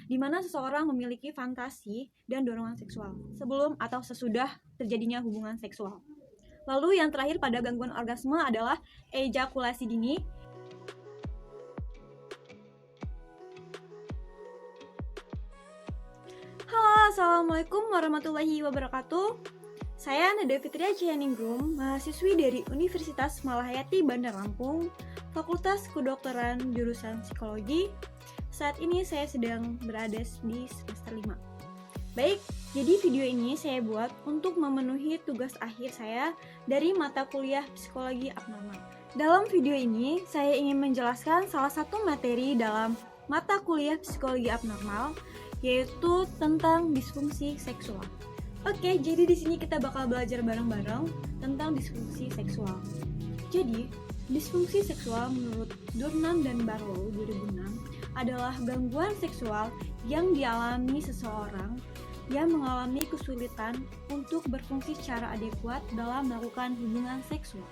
di mana seseorang memiliki fantasi dan dorongan seksual sebelum atau sesudah terjadinya hubungan seksual. Lalu yang terakhir pada gangguan orgasme adalah ejakulasi dini. Halo, assalamualaikum warahmatullahi wabarakatuh. Saya Nada Fitria Cianingrum, mahasiswi dari Universitas Malahayati Bandar Lampung, Fakultas Kedokteran jurusan Psikologi. Saat ini saya sedang berada di semester 5. Baik, jadi video ini saya buat untuk memenuhi tugas akhir saya dari mata kuliah Psikologi Abnormal. Dalam video ini, saya ingin menjelaskan salah satu materi dalam mata kuliah Psikologi Abnormal, yaitu tentang disfungsi seksual. Oke, jadi di sini kita bakal belajar bareng-bareng tentang disfungsi seksual. Jadi, disfungsi seksual menurut Durnan dan Barlow 2006 adalah gangguan seksual yang dialami seseorang yang mengalami kesulitan untuk berfungsi secara adekuat dalam melakukan hubungan seksual.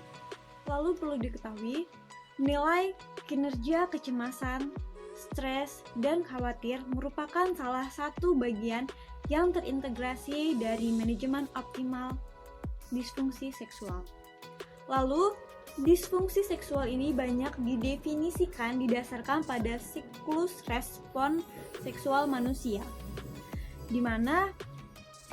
Lalu perlu diketahui, nilai kinerja kecemasan, stres, dan khawatir merupakan salah satu bagian yang terintegrasi dari manajemen optimal disfungsi seksual. Lalu, disfungsi seksual ini banyak didefinisikan didasarkan pada siklus respon seksual manusia, di mana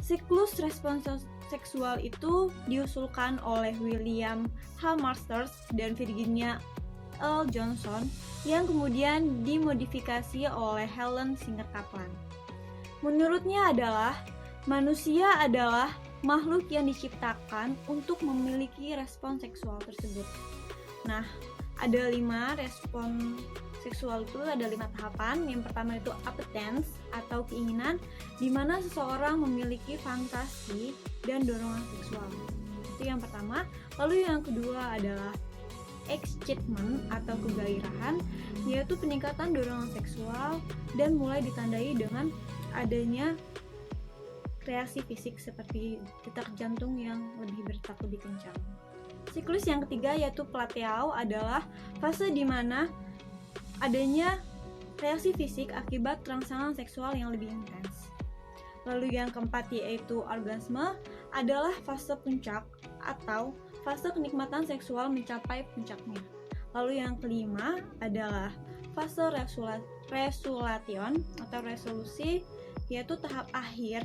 siklus respon seksual itu diusulkan oleh William H. Masters dan Virginia L. Johnson yang kemudian dimodifikasi oleh Helen Singer Kaplan. Menurutnya adalah manusia adalah makhluk yang diciptakan untuk memiliki respon seksual tersebut. Nah, ada 5 respon seksual itu, ada 5 tahapan. Yang pertama itu appetence atau keinginan, di mana seseorang memiliki fantasi dan dorongan seksual. Itu yang pertama. Lalu yang kedua adalah excitement atau kegairahan, yaitu peningkatan dorongan seksual dan mulai ditandai dengan adanya reaksi fisik seperti detak jantung yang lebih berdetak lebih kencang. Siklus yang ketiga yaitu plateau adalah fase di mana adanya reaksi fisik akibat rangsangan seksual yang lebih intens. Lalu yang keempat yaitu orgasme adalah fase puncak atau fase kenikmatan seksual mencapai puncaknya. Lalu yang kelima adalah fase resolution atau resolusi, yaitu tahap akhir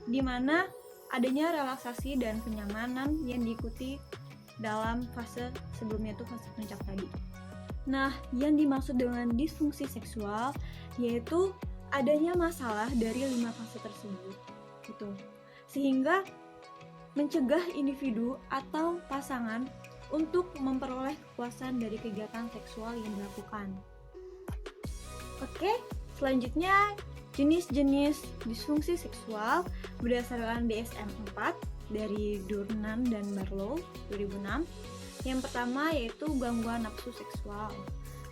di mana adanya relaksasi dan kenyamanan yang diikuti dalam fase sebelumnya itu fase puncak tadi. Nah, yang dimaksud dengan disfungsi seksual yaitu adanya masalah dari 5 fase tersebut gitu. Sehingga mencegah individu atau pasangan untuk memperoleh kepuasan dari kegiatan seksual yang dilakukan. Oke, selanjutnya jenis-jenis disfungsi seksual berdasarkan DSM-4 dari Durnan dan Barlow 2006. Yang pertama yaitu gangguan nafsu seksual.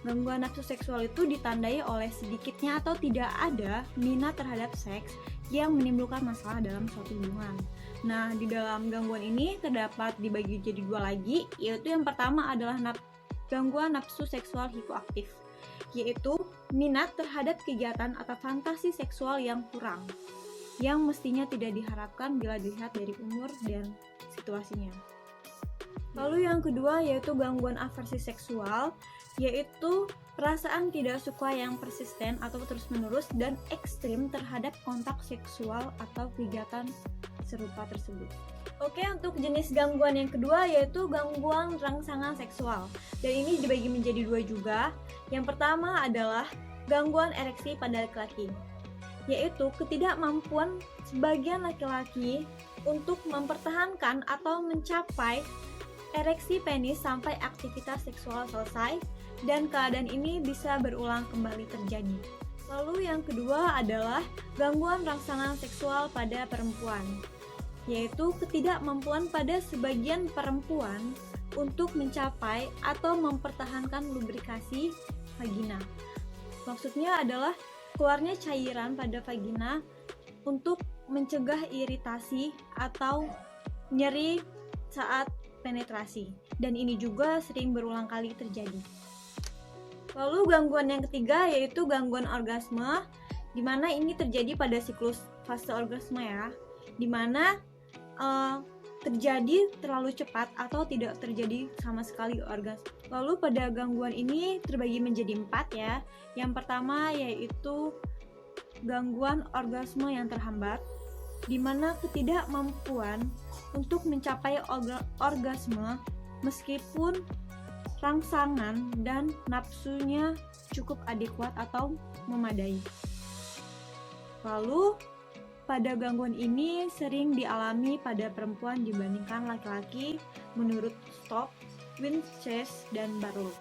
Gangguan nafsu seksual itu ditandai oleh sedikitnya atau tidak ada minat terhadap seks yang menimbulkan masalah dalam suatu hubungan. Nah, di dalam gangguan ini terdapat dibagi jadi 2 lagi, yaitu yang pertama adalah gangguan nafsu seksual hipoaktif, yaitu minat terhadap kegiatan atau fantasi seksual yang kurang, yang mestinya tidak diharapkan bila dilihat dari umur dan situasinya. Lalu yang kedua yaitu gangguan aversi seksual, yaitu perasaan tidak suka yang persisten atau terus-menerus dan ekstrim terhadap kontak seksual atau kegiatan serupa tersebut. Oke, untuk jenis gangguan yang kedua yaitu gangguan rangsangan seksual. Dan ini dibagi menjadi 2 juga. Yang pertama adalah gangguan ereksi pada laki-laki, yaitu ketidakmampuan sebagian laki-laki untuk mempertahankan atau mencapai ereksi penis sampai aktivitas seksual selesai, dan keadaan ini bisa berulang kembali terjadi. Lalu yang kedua adalah gangguan rangsangan seksual pada perempuan, yaitu ketidakmampuan pada sebagian perempuan untuk mencapai atau mempertahankan lubrikasi vagina. Maksudnya adalah keluarnya cairan pada vagina untuk mencegah iritasi atau nyeri saat penetrasi, dan ini juga sering berulang kali terjadi. Lalu gangguan yang ketiga yaitu gangguan orgasme, dimana ini terjadi pada siklus fase orgasme ya, dimana terjadi terlalu cepat atau tidak terjadi sama sekali orgasme. Lalu pada gangguan ini terbagi menjadi 4 ya. Yang pertama yaitu gangguan orgasme yang terhambat, di mana ketidakmampuan untuk mencapai orgasme meskipun rangsangan dan nafsunya cukup adekuat atau memadai. Lalu pada gangguan ini sering dialami pada perempuan dibandingkan laki-laki menurut Stock, Winchester, dan Barlow.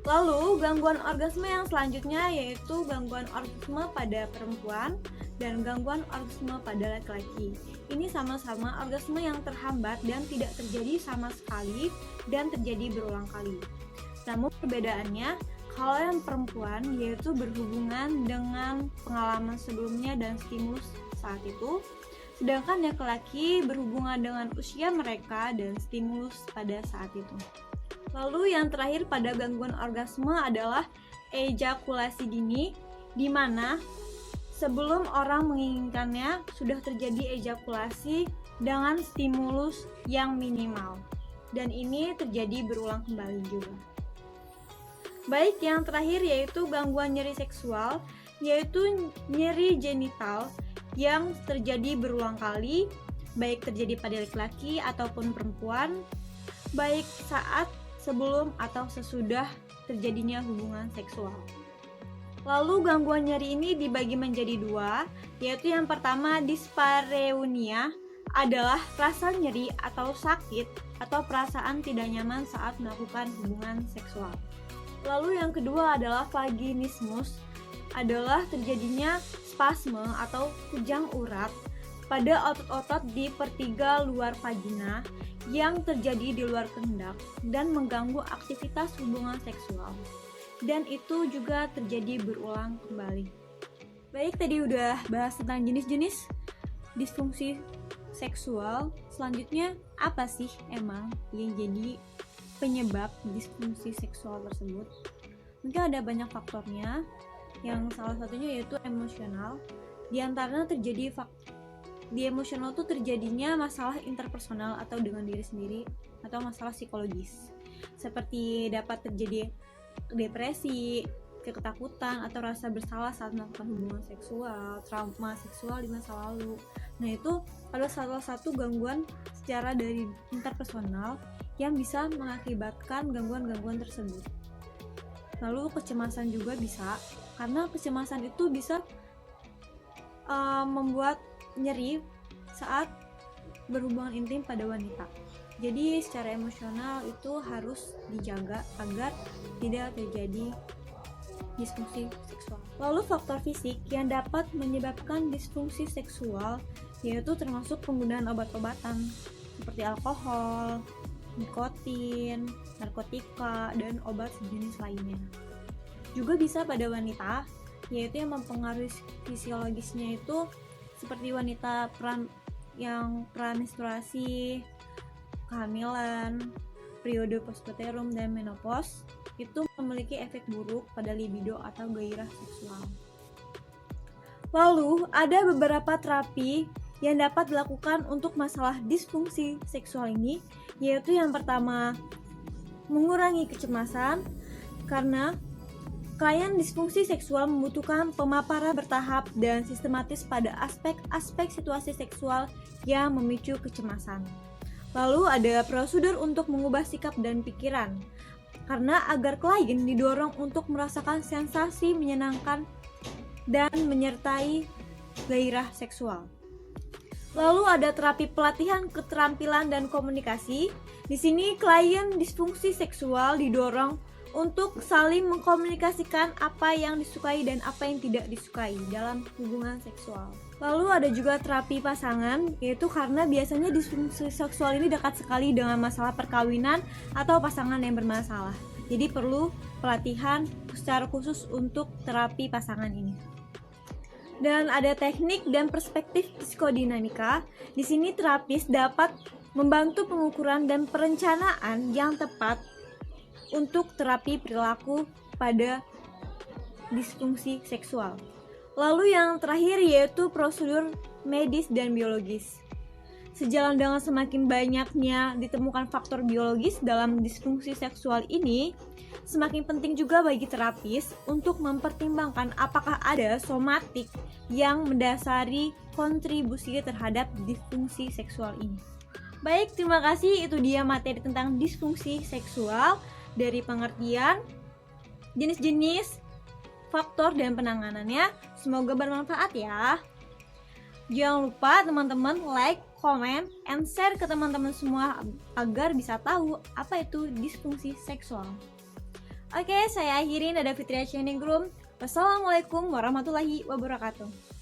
Lalu gangguan orgasme yang selanjutnya yaitu gangguan orgasme pada perempuan dan gangguan orgasme pada laki-laki. Ini sama-sama orgasme yang terhambat dan tidak terjadi sama sekali dan terjadi berulang kali. Namun perbedaannya, kalau yang perempuan yaitu berhubungan dengan pengalaman sebelumnya dan stimulus saat itu, sedangkan yang laki-laki berhubungan dengan usia mereka dan stimulus pada saat itu. Lalu yang terakhir pada gangguan orgasme adalah ejakulasi dini, di mana sebelum orang menginginkannya sudah terjadi ejakulasi dengan stimulus yang minimal, dan ini terjadi berulang kembali juga. Baik, yang terakhir yaitu gangguan nyeri seksual, yaitu nyeri genital yang terjadi berulang kali, baik terjadi pada laki-laki ataupun perempuan, baik saat, sebelum, atau sesudah terjadinya hubungan seksual. Lalu gangguan nyeri ini dibagi menjadi 2, yaitu yang pertama dispareunia adalah rasa nyeri atau sakit atau perasaan tidak nyaman saat melakukan hubungan seksual. Lalu yang kedua adalah vaginismus, adalah terjadinya spasme atau kejang urat pada otot-otot di pertiga luar vagina yang terjadi di luar kehendak dan mengganggu aktivitas hubungan seksual. Dan itu juga terjadi berulang kembali. Baik, tadi udah bahas tentang jenis-jenis disfungsi seksual. Selanjutnya, apa sih emang yang jadi penyebab disfungsi seksual tersebut? Mungkin ada banyak faktornya, yang salah satunya yaitu emosional. Di antaranya terjadi di emosional itu terjadinya masalah interpersonal atau dengan diri sendiri atau masalah psikologis, seperti dapat terjadi depresi, ketakutan atau rasa bersalah saat melakukan hubungan seksual, trauma seksual di masa lalu. Nah, itu adalah salah satu gangguan secara dari interpersonal yang bisa mengakibatkan gangguan-gangguan tersebut. Lalu kecemasan juga bisa, karena kecemasan itu bisa membuat nyeri saat berhubungan intim pada wanita. Jadi secara emosional itu harus dijaga agar tidak terjadi disfungsi seksual. Lalu faktor fisik yang dapat menyebabkan disfungsi seksual yaitu termasuk penggunaan obat-obatan seperti alkohol, nikotin, narkotika, dan obat sejenis lainnya. Juga bisa pada wanita, yaitu yang mempengaruhi fisiologisnya itu seperti wanita pramenstruasi, kehamilan, periode postpartum, dan menopause itu memiliki efek buruk pada libido atau gairah seksual. Lalu, ada beberapa terapi yang dapat dilakukan untuk masalah disfungsi seksual ini, yaitu yang pertama, mengurangi kecemasan, karena klien disfungsi seksual membutuhkan pemaparan bertahap dan sistematis pada aspek-aspek situasi seksual yang memicu kecemasan. Lalu ada prosedur untuk mengubah sikap dan pikiran, karena agar klien didorong untuk merasakan sensasi menyenangkan dan menyertai gairah seksual. Lalu ada terapi pelatihan keterampilan dan komunikasi. Di sini klien disfungsi seksual didorong untuk saling mengkomunikasikan apa yang disukai dan apa yang tidak disukai dalam hubungan seksual. Lalu ada juga terapi pasangan, yaitu karena biasanya disfungsi seksual ini dekat sekali dengan masalah perkawinan atau pasangan yang bermasalah. Jadi perlu pelatihan secara khusus untuk terapi pasangan ini. Dan ada teknik dan perspektif psikodinamika. Di sini terapis dapat membantu pengukuran dan perencanaan yang tepat untuk terapi perilaku pada disfungsi seksual. Lalu yang terakhir yaitu prosedur medis dan biologis. Sejalan dengan semakin banyaknya ditemukan faktor biologis dalam disfungsi seksual ini, semakin penting juga bagi terapis untuk mempertimbangkan apakah ada somatik yang mendasari kontribusi terhadap disfungsi seksual ini. Baik, terima kasih. Itu dia materi tentang disfungsi seksual dari pengertian, jenis-jenis, faktor, dan penanganannya. Semoga bermanfaat ya. Jangan lupa teman-teman like, comment, and share ke teman-teman semua agar bisa tahu apa itu disfungsi seksual. Oke, saya akhirin. Ada Fitria Chaining Room. Wassalamualaikum warahmatullahi wabarakatuh.